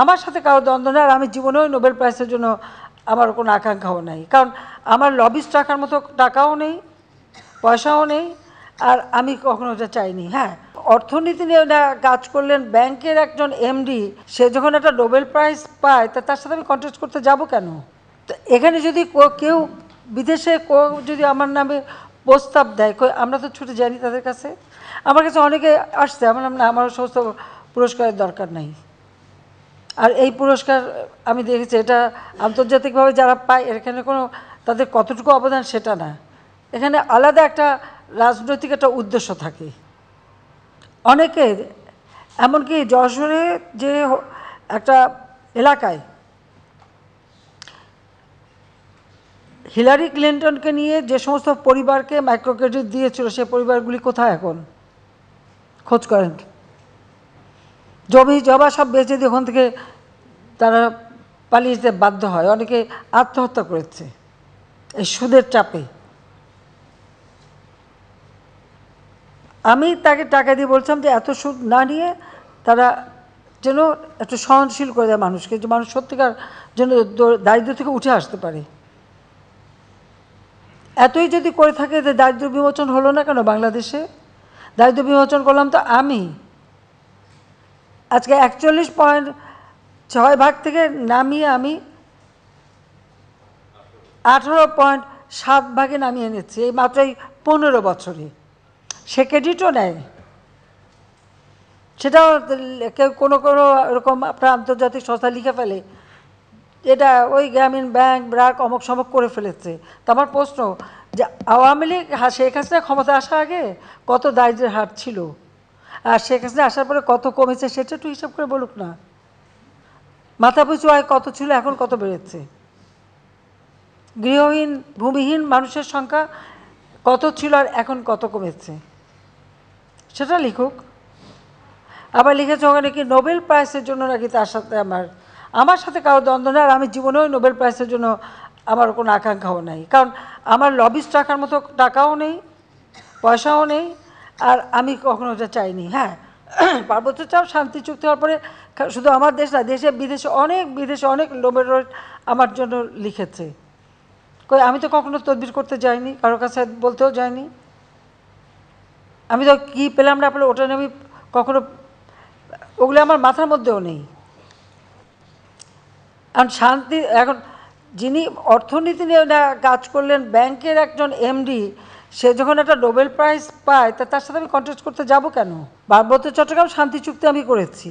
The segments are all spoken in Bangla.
আমার সাথে কারো দ্বন্দ্ব নেই, আর আমি জীবনেও নোবেল প্রাইজের জন্য আমার কোনো আকাঙ্ক্ষাও নাই, কারণ আমার লবিস্ট রাখার মতো টাকাও নেই, পয়সাও নেই, আর আমি কখনো এটা চাইনি। হ্যাঁ, অর্থনীতি নিয়ে কাজ করলেন ব্যাংকের একজন এমডি, সে যখন একটা নোবেল প্রাইজ পায় তার সাথে আমি কন্টেস্ট করতে যাব কেন? তো এখানে যদি কেউ বিদেশে যদি আমার নামে প্রস্তাব দেয়, আমরা তো ছুটে যাইনি তাদের কাছে। আমার কাছে অনেকে আসছে, আমার নাম না, আমার সমস্ত পুরস্কারের দরকার নাই। আর এই পুরস্কার আমি দেখেছি এটা আন্তর্জাতিকভাবে যারা পায়, এখানে কোনো তাদের কতটুকু অবদান সেটা না, এখানে আলাদা একটা রাজনৈতিক একটা উদ্দেশ্য থাকে। অনেকে এমনকি যশোরে যে একটা এলাকায় হিলারি ক্লিন্টনকে নিয়ে যে সমস্ত পরিবারকে মাইক্রো ক্রেডিট দিয়েছিল, সে পরিবারগুলি কোথায় এখন? খোঁজ করেন। জমি জমা সব বেঁচে দিয়ে ওখান থেকে তারা পালিয়ে যেতে বাধ্য হয়, অনেকে আত্মহত্যা করেছে এই সুদের চাপে। আমি তাকে টাকা দিয়ে বলছিলাম যে এত সুদ না নিয়ে তারা যেন একটু সহনশীল করে দেয় মানুষকে, যে মানুষ সত্যিকার যেন দারিদ্র থেকে উঠে আসতে পারে। এতই যদি করে থাকে যে দারিদ্র বিমোচন হলো না কেন বাংলাদেশে? দারিদ্র বিমোচন করলাম তো আমি। আজকে 41.6 থেকে নামিয়ে আমি 18.7 নামিয়ে এনেছি এই মাত্র এই 15 বছরে। সে ক্রেডিটও নেয়, সেটাও কেউ কোনো এরকম আপনার আন্তর্জাতিক সংস্থা লিখে ফেলে এটা ওই গ্রামীণ ব্যাংক ব্র্যাক অমক সমক করে ফেলেছে। তো আমার প্রশ্ন যে আওয়ামী লীগ শেখ হাসিনা ক্ষমতা আসার আগে কত দারিদ্র্যের হার ছিল, আর শেখ হাসিনা আসার পরে কত কমেছে, সেটা একটু হিসাব করে বলুক না। মাথাপিছু আয় কত ছিল, এখন কত বেড়েছে? গৃহহীন ভূমিহীন মানুষের সংখ্যা কত ছিল আর এখন কত কমেছে, সেটা লিখুক। আবার লিখেছে ওখানে কি নোবেল প্রাইজের জন্য নাকি তার সাথে আমার সাথে কারো দ্বন্দ্ব নেই, আর আমি জীবনেও নোবেল প্রাইজের জন্য আমার কোনো আকাঙ্ক্ষাও নাই, কারণ আমার লবিস্ট রাখার মতো টাকাও নেই, পয়সাও নেই, আর আমি কখনো এটা চাইনি। হ্যাঁ, পার্বত্য চাপ শান্তি চুক্তি হওয়ার পরে শুধু আমার দেশ না, দেশে বিদেশে অনেক নোবেল আমার জন্য লিখেছে। আমি তো কখনো তদবির করতে যাইনি, কারোর কাছে বলতেও যাইনি। আমি তো কী পেলাম না পেলাম ওটা নিয়ে আমি কখনো, ওগুলো আমার মাথার মধ্যেও নেই। কারণ শান্তি এখন যিনি অর্থনীতি নিয়ে কাজ করলেন ব্যাংকের একজন এমডি, সে যখন একটা নোবেল প্রাইজ পায় তার সাথে আমি কন্টেস্ট করতে যাব কেন? পার্বত্য চট্টগ্রাম শান্তি চুক্তি আমি করেছি।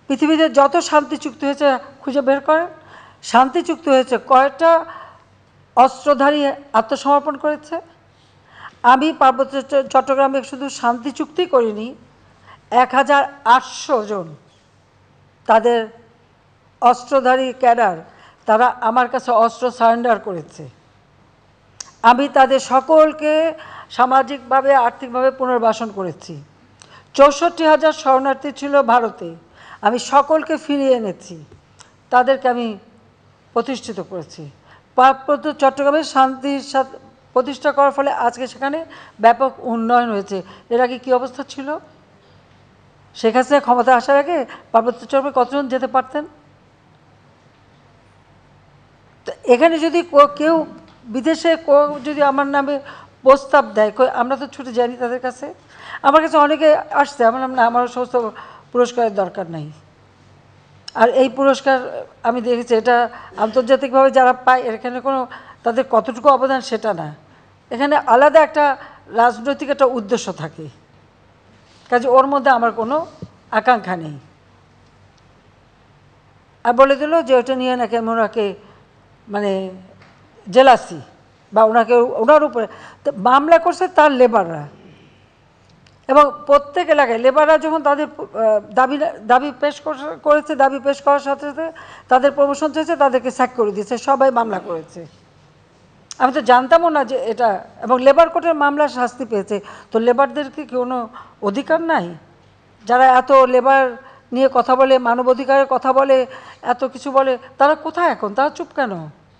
পৃথিবীতে যত শান্তি চুক্তি হয়েছে খুঁজে বের করেন, শান্তি চুক্তি হয়েছে কয়েকটা অস্ত্রধারী আত্মসমর্পণ করেছে। আমি পার্বত্য চট্টগ্রামে শুধু শান্তি চুক্তি করিনি, 1800 জন তাদের অস্ত্রধারী ক্যাডার, তারা আমার কাছে অস্ত্র সারেন্ডার করেছে। আমি তাদের সকলকে সামাজিকভাবে আর্থিকভাবে পুনর্বাসন করেছি। 64,000 শরণার্থী ছিল ভারতে, আমি সকলকে ফিরিয়ে এনেছি, তাদেরকে আমি প্রতিষ্ঠিত করেছি। পার্বত্য চট্টগ্রামে শান্তি প্রতিষ্ঠা করার ফলে আজকে সেখানে ব্যাপক উন্নয়ন হয়েছে। এর আগে কী অবস্থা ছিল? শেখ হাসিনা ক্ষমতা আসার আগে পার্বত্য চট্টগ্রামে কতজন যেতে পারতেন? তো এখানে যদি কেউ বিদেশে যদি আমার নামে প্রস্তাব দেয়, আমরা তো ছুটে যাইনি তাদের কাছে। আমার কাছে অনেকে আসছে, আমার নাম না, আমার সমস্ত পুরস্কারের দরকার নাই। আর এই পুরস্কার আমি দেখেছি এটা আন্তর্জাতিকভাবে যারা পায়, এখানে কোনো তাদের কতটুকু অবদান সেটা না, এখানে আলাদা একটা রাজনৈতিক একটা উদ্দেশ্য থাকে। কাজে ওর মধ্যে আমার কোনো আকাঙ্ক্ষা নেই। আর বলে দিল যে ওটা নিয়ে নাকি আমি ওনাকে মানে জেলাসি বা ওনার উপরে মামলা করছে তার লেবাররা, এবং প্রত্যেক এলাকায় লেবাররা যখন তাদের দাবি পেশ করেছে, দাবি পেশ করার সাথে সাথে তাদের প্রমোশন চেয়েছে, তাদেরকে স্যাক করে দিয়েছে, সবাই মামলা করেছে। আমি তো জানতামও না যে এটা, এবং লেবার কোর্টের মামলা শাস্তি পেয়েছে। তো লেবারদের কি কোনো অধিকার নাই? যারা এত লেবার নিয়ে কথা বলে, মানবাধিকারের কথা বলে, এত কিছু বলে, তারা কোথায় এখন? তারা চুপ কেন?